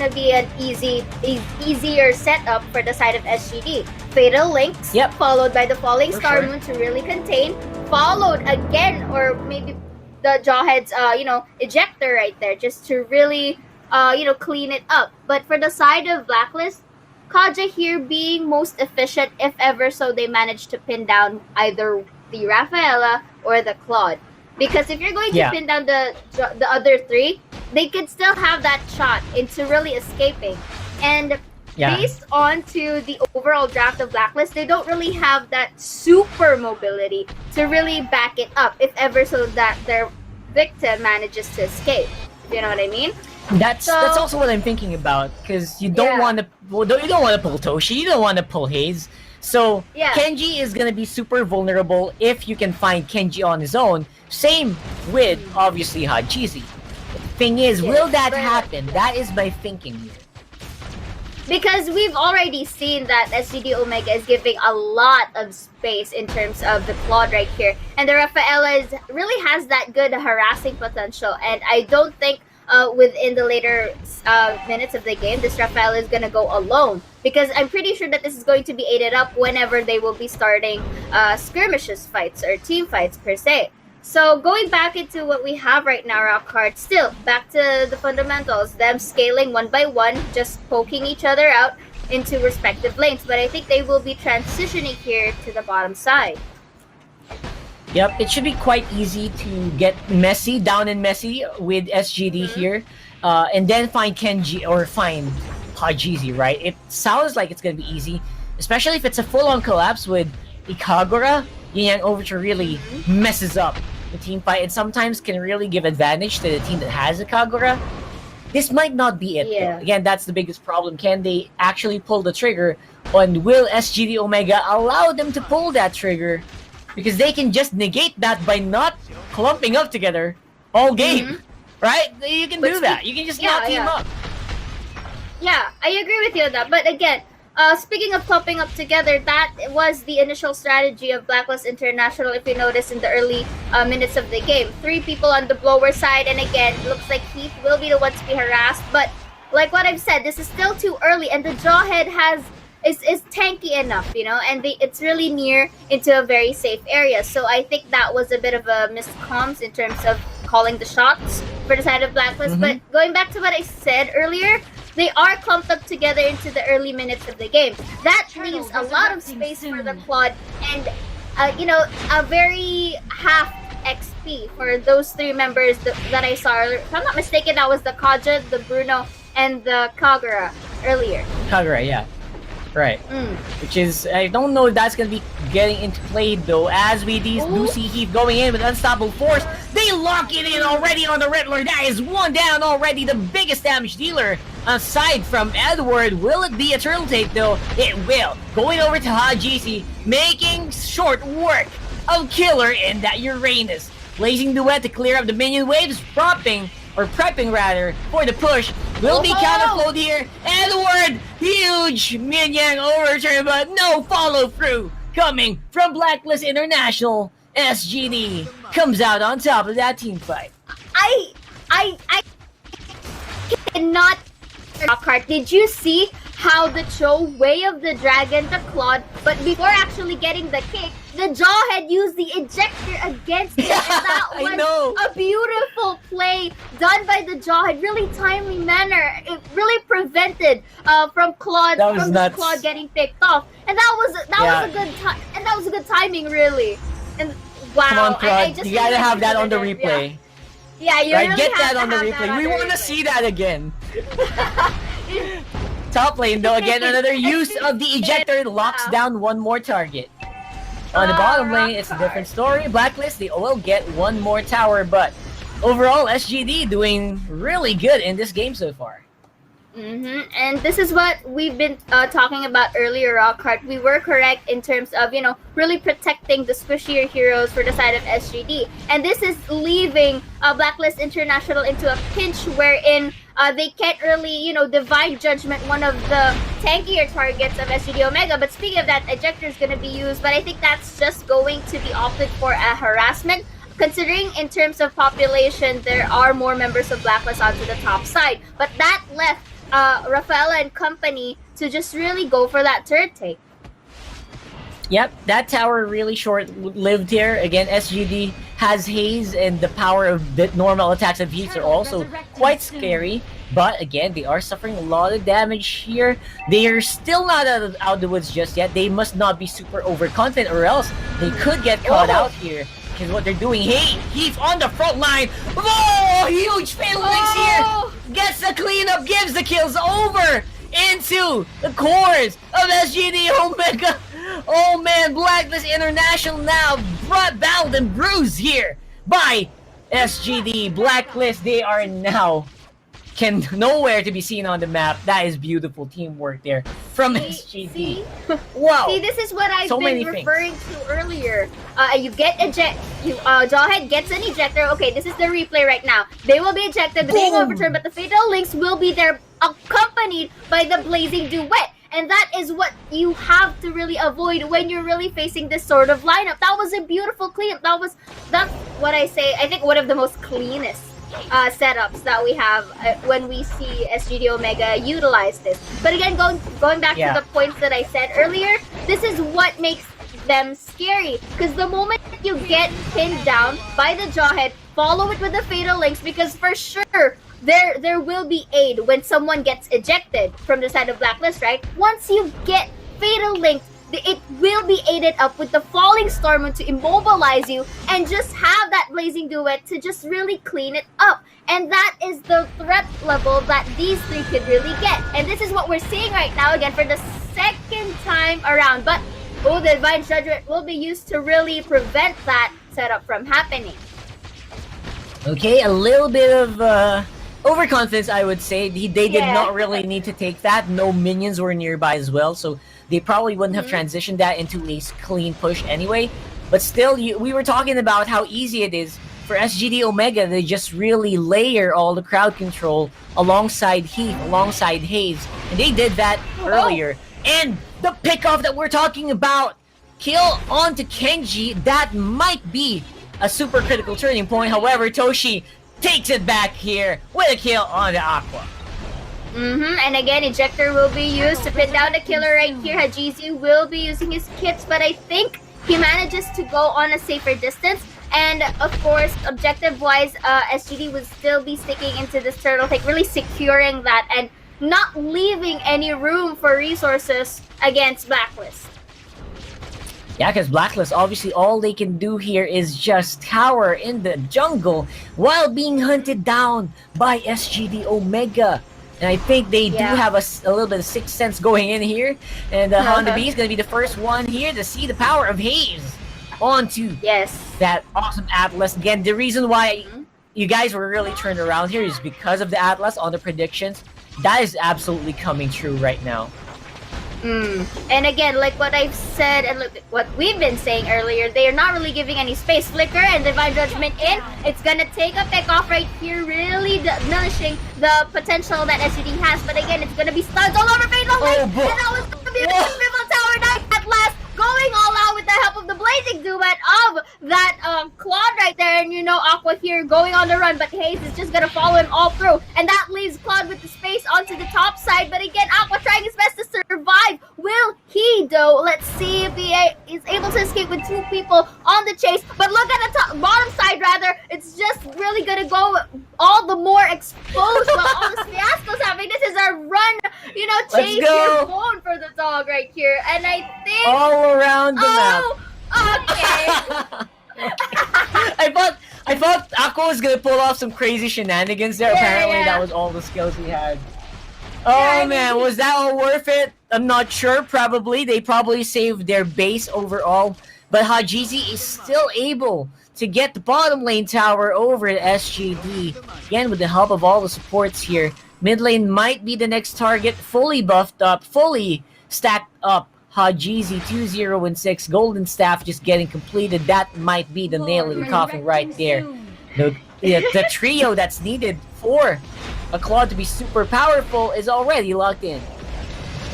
gonna be an easier setup for the side of SGD. Fatal Links, followed by the Falling Star Moon to really contain, followed again, or maybe the Jawhead's, ejector right there, just to really, clean it up. But for the side of Blacklist, Kaja here being most efficient, if ever, so they managed to pin down either the Rafaela or the Claude. Because if you're going to pin down the other three, they could still have that shot into really escaping. And based on to the overall draft of Blacklist, they don't really have that super mobility to really back it up, if ever, so that their victim manages to escape. You know what I mean? That's also what I'm thinking about, because you don't want to pull Toshi, you don't want to pull Haze. So Kenji is gonna be super vulnerable if you can find Kenji on his own. Same with obviously Hajizi. The thing is, will that happen? That is my thinking here. Because we've already seen that SGD Omega is giving a lot of space in terms of the Claude right here, and the Rafaela really has that good harassing potential, and I don't think within the later minutes of the game, this Rafael is going to go alone, because I'm pretty sure that this is going to be aided up whenever they will be starting skirmishes fights or team fights per se. So going back into what we have right now, Rockhard, still back to the fundamentals, them scaling one by one, just poking each other out into respective lanes, but I think they will be transitioning here to the bottom side. Yep, it should be quite easy to get messy, down and messy with SGD here, and then find Kenji or find Hajizi, right? It sounds like it's going to be easy, especially if it's a full-on collapse with Ikagura. Yin Yang Overture really messes up the team fight and sometimes can really give advantage to the team that has Ikagura. This might not be it, though. Again, that's the biggest problem. Can they actually pull the trigger? And will SGD Omega allow them to pull that trigger? Because they can just negate that by not clumping up together all game, right? You can do that. You can just not team up. Yeah, I agree with you on that. But again, speaking of clumping up together, that was the initial strategy of Blacklist International, if you notice in the early minutes of the game. 3 people on the blower side, and again, looks like Heath will be the one to be harassed. But like what I've said, this is still too early, and the Jawhead is tanky enough, and it's really near into a very safe area. So I think that was a bit of a missed comms in terms of calling the shots for the side of Blacklist. But going back to what I said earlier, they are clumped up together into the early minutes of the game. That leaves a lot of space for the Claude and, a very half XP for those 3 members that I saw earlier. If I'm not mistaken, that was the Kaja, the Bruno, and the Kagura earlier. Kagura, yeah. Right. Which is, I don't know if that's going to be getting into play though, as we do see Heath going in with Unstoppable Force. They lock it in already on the Riddler. That is 1 down already, the biggest damage dealer aside from Edward. Will it be a turtle take though? It will. Going over to Hajizi, making short work of Killer in that Uranus. Blazing Duet to clear up the minion waves, prepping for the push. Will be counterflowed here. Edward, huge minion overturn, but no follow through coming from Blacklist International. SGD comes out on top of that team fight. I cannot. Did you see how the Cho Way of the Dragon to Claude, but before actually getting the kick, the Jawhead used the ejector against it, and that was a beautiful play done by the Jawhead. Really timely manner. It really prevented from Claude Claude getting picked off, and that was a good time, and that was a good timing, really. And wow, come on, Claude, you gotta have that on the replay. Yeah, you really get that on the replay. We want to see that again. Top lane though, again another use of the ejector locks down one more target. On the bottom lane, it's a different story. Blacklist, they will get one more tower, but overall, SGD doing really good in this game so far. And this is what we've been talking about earlier, Rockhart. We were correct in terms of, really protecting the squishier heroes for the side of SGD. And this is leaving Blacklist International into a pinch wherein they can't really, divine judgment one of the tankier targets of SGD Omega. But speaking of that, ejector is going to be used, but I think that's just going to be opted for a harassment. Considering in terms of population, there are more members of Blacklist onto the top side. But that left Rafaela and company to just really go for that turret take. Yep, that tower really short-lived here. Again, SGD has haze, and the power of the normal attacks of heat are also quite scary. But again, they are suffering a lot of damage here. They are still not out of the woods just yet. They must not be super overconfident, or else they could get caught out here. Because what they're doing, hey, he's on the front line. Oh, huge phalanx here. Gets the cleanup, gives the kills over into the cores of SGD Omega. Oh man, Blacklist International now bound and bruised here by SGD. Blacklist, they are now nowhere to be seen on the map. That is beautiful teamwork there from SGD. Wow. See, this is what I've been referring to earlier. You get Jawhead gets an ejector. Okay, this is the replay right now. They will be ejected, the game overturned, but the Fatal Links will be there accompanied by the Blazing Duet. And that is what you have to really avoid when you're really facing this sort of lineup. That was a beautiful cleanup. That's what I say. I think one of the most cleanest setups that we have when we see SGD Omega utilize this. But again, going back to the points that I said earlier, this is what makes them scary. Because the moment you get pinned down by the Jawhead, follow it with the Fatal Links, because for sure there will be aid when someone gets ejected from the side of Blacklist, right? Once you get Fatal Linked, it will be aided up with the Falling Storm to immobilize you and just have that Blazing Duet to just really clean it up. And that is the threat level that these three could really get. And this is what we're seeing right now again for the second time around. But the Divine Judgment will be used to really prevent that setup from happening. Okay, a little bit of overconfidence, I would say. They did not really need to take that. No minions were nearby as well, so they probably wouldn't have transitioned that into a clean push anyway. But still, we were talking about how easy it is for SGD Omega to just really layer all the crowd control alongside Heath, alongside Haze. And they did that earlier. And the pickoff that we're talking about, kill onto Kenji, that might be a super critical turning point. However, Toshi takes it back here with a kill on the Aqua. And again, Ejector will be used to pin down the killer right here. Hajizu will be using his kits, but I think he manages to go on a safer distance. And of course, objective-wise, SGD would still be sticking into this turtle take, really securing that and not leaving any room for resources against Blacklist. Yeah, because Blacklist, obviously, all they can do here is just cower in the jungle while being hunted down by SGD Omega. And I think they do have a little bit of sixth sense going in here. And Honda B is going to be the first one here to see the power of Haze onto that awesome Atlas. Again, the reason why you guys were really turned around here is because of the Atlas on the predictions. That is absolutely coming true right now. And again, like what I've said and what we've been saying earlier, they are not really giving any space. Flicker and Divine Judgment in. It's gonna take a pick off right here, really diminishing the potential that SGD has. But again, it's gonna be stuns all over Fatal Link. And that was gonna be a Pivot Tower Knight at last, going all out with the help of the Blazing Duet of that Claude right there. And you know, Aqua here going on the run, but Haze is just gonna follow him all through. And that leaves Claude with the space onto the top side. But again, Aqua trying his best to survive. Will he though? Let's see if he is able to escape with two people on the chase. But look at the bottom side rather. It's just really gonna go all the more exposed while all the fiasco's happening. This is a run, you know, chase here going for the dog right here. And I think all around the map. Okay. I thought Aqua was gonna pull off some crazy shenanigans there. Apparently that was all the skills he had. Oh man, was that all worth it? I'm not sure, probably. They probably saved their base overall. But Hajizi is still able to get the bottom lane tower over at SGD. Again, with the help of all the supports here. Mid lane might be the next target. Fully buffed up, fully stacked up. Hajizi 2-0-6. Golden Staff just getting completed. That might be the nail in the coffin right there. The trio that's needed for a Claude to be super powerful is already locked in.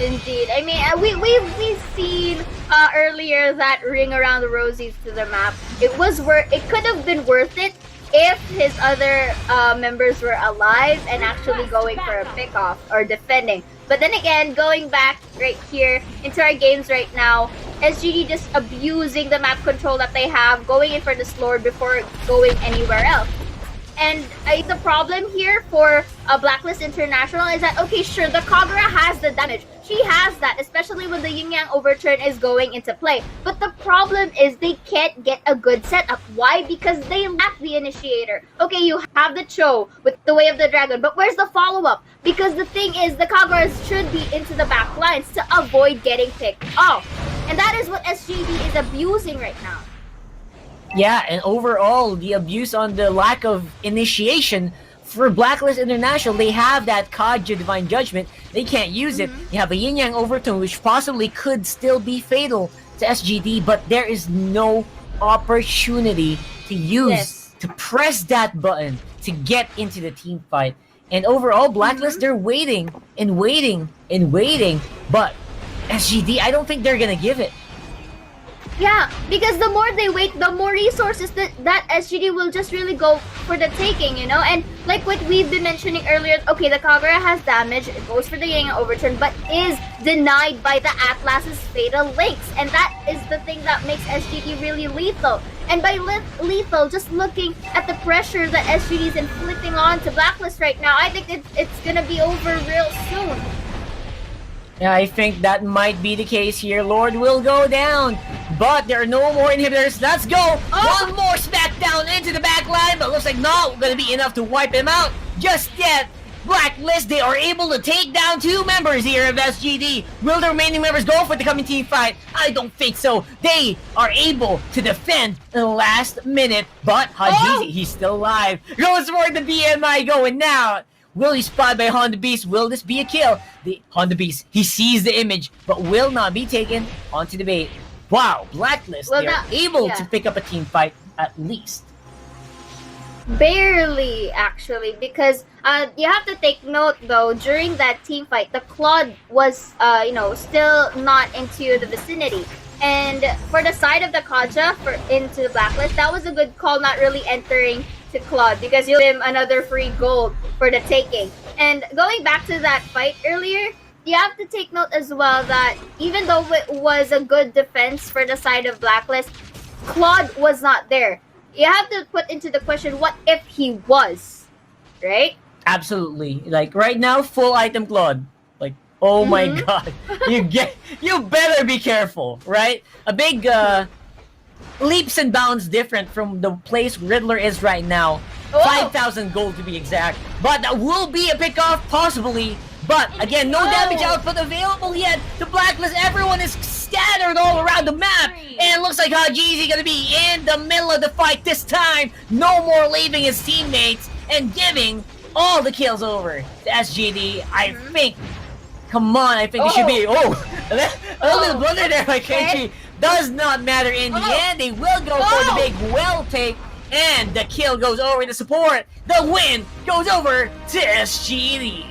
Indeed. I mean, we've seen earlier that ring around the rosies to the map. It could have been worth it if his other members were alive and actually going for a pick-off or defending. But then again, going back right here into our games right now, SGD just abusing the map control that they have, going in for the Lord before going anywhere else. And the problem here for Blacklist International is that, okay, sure, the Kagura has the damage. She has that, especially when the Yin Yang Overturn is going into play. But the problem is they can't get a good setup. Why? Because they lack the initiator. Okay, you have the Cho with the Way of the Dragon, but where's the follow-up? Because the thing is, the Kaguras should be into the back lines to avoid getting picked off. And that is what SGD is abusing right now. Yeah, and overall, the abuse on the lack of initiation for Blacklist International, they have that Kaja Divine Judgment. They can't use it. You have a Yin Yang Overtone, which possibly could still be fatal to SGD, but there is no opportunity to use, to press that button to get into the team fight. And overall, Blacklist, they're waiting and waiting and waiting, but SGD, I don't think they're gonna give it. Yeah, because the more they wait, the more resources that SGD will just really go for the taking, you know? And like what we've been mentioning earlier, okay, the Kagura has damage, it goes for the Yang Overturn, but is denied by the Atlas's Fatal Links. And that is the thing that makes SGD really lethal. And by lethal, just looking at the pressure that SGD is inflicting on to Blacklist right now, I think it's gonna be over real soon. Yeah, I think that might be the case here. Lord will go down, but there are no more inhibitors. Let's go! One more smackdown into the back line, but looks like not gonna be enough to wipe him out just yet. Blacklist, they are able to take down 2 members here of SGD. Will the remaining members go for the coming team fight? I don't think so. They are able to defend in the last minute, but Hajizi, he's still alive. Goes for the BMI going now. Will he spot by Honda Beast? Will this be a kill? The Honda Beast, he sees the image, but will not be taken onto the bait. Wow, Blacklist, they're able to pick up a team fight at least. Barely, actually, because you have to take note, though, during that team fight, the Claude was, still not into the vicinity. And for the side of the Kaja into the Blacklist, that was a good call, not really entering to Claude, because you'll give him another free gold for the taking. And going back to that fight earlier, you have to take note as well that even though it was a good defense for the side of Blacklist, Claude was not there. You have to put into the question, what if he was, right? Absolutely. Like right now, full item Claude. Like, oh my god, you better be careful, right? A big leaps and bounds different from the place Riddler is right now. 5,000 gold to be exact. But that will be a pickoff, possibly. But again, no damage output available yet. The Blacklist, everyone is scattered all around the map. And it looks like Hajizi gonna be in the middle of the fight this time. No more leaving his teammates and giving all the kills over to SGD. I think, come on, I think it should be, a little blunder there by KG. Does not matter in the end. They will go for the big well take. And the kill goes over to support. The win goes over to SGD.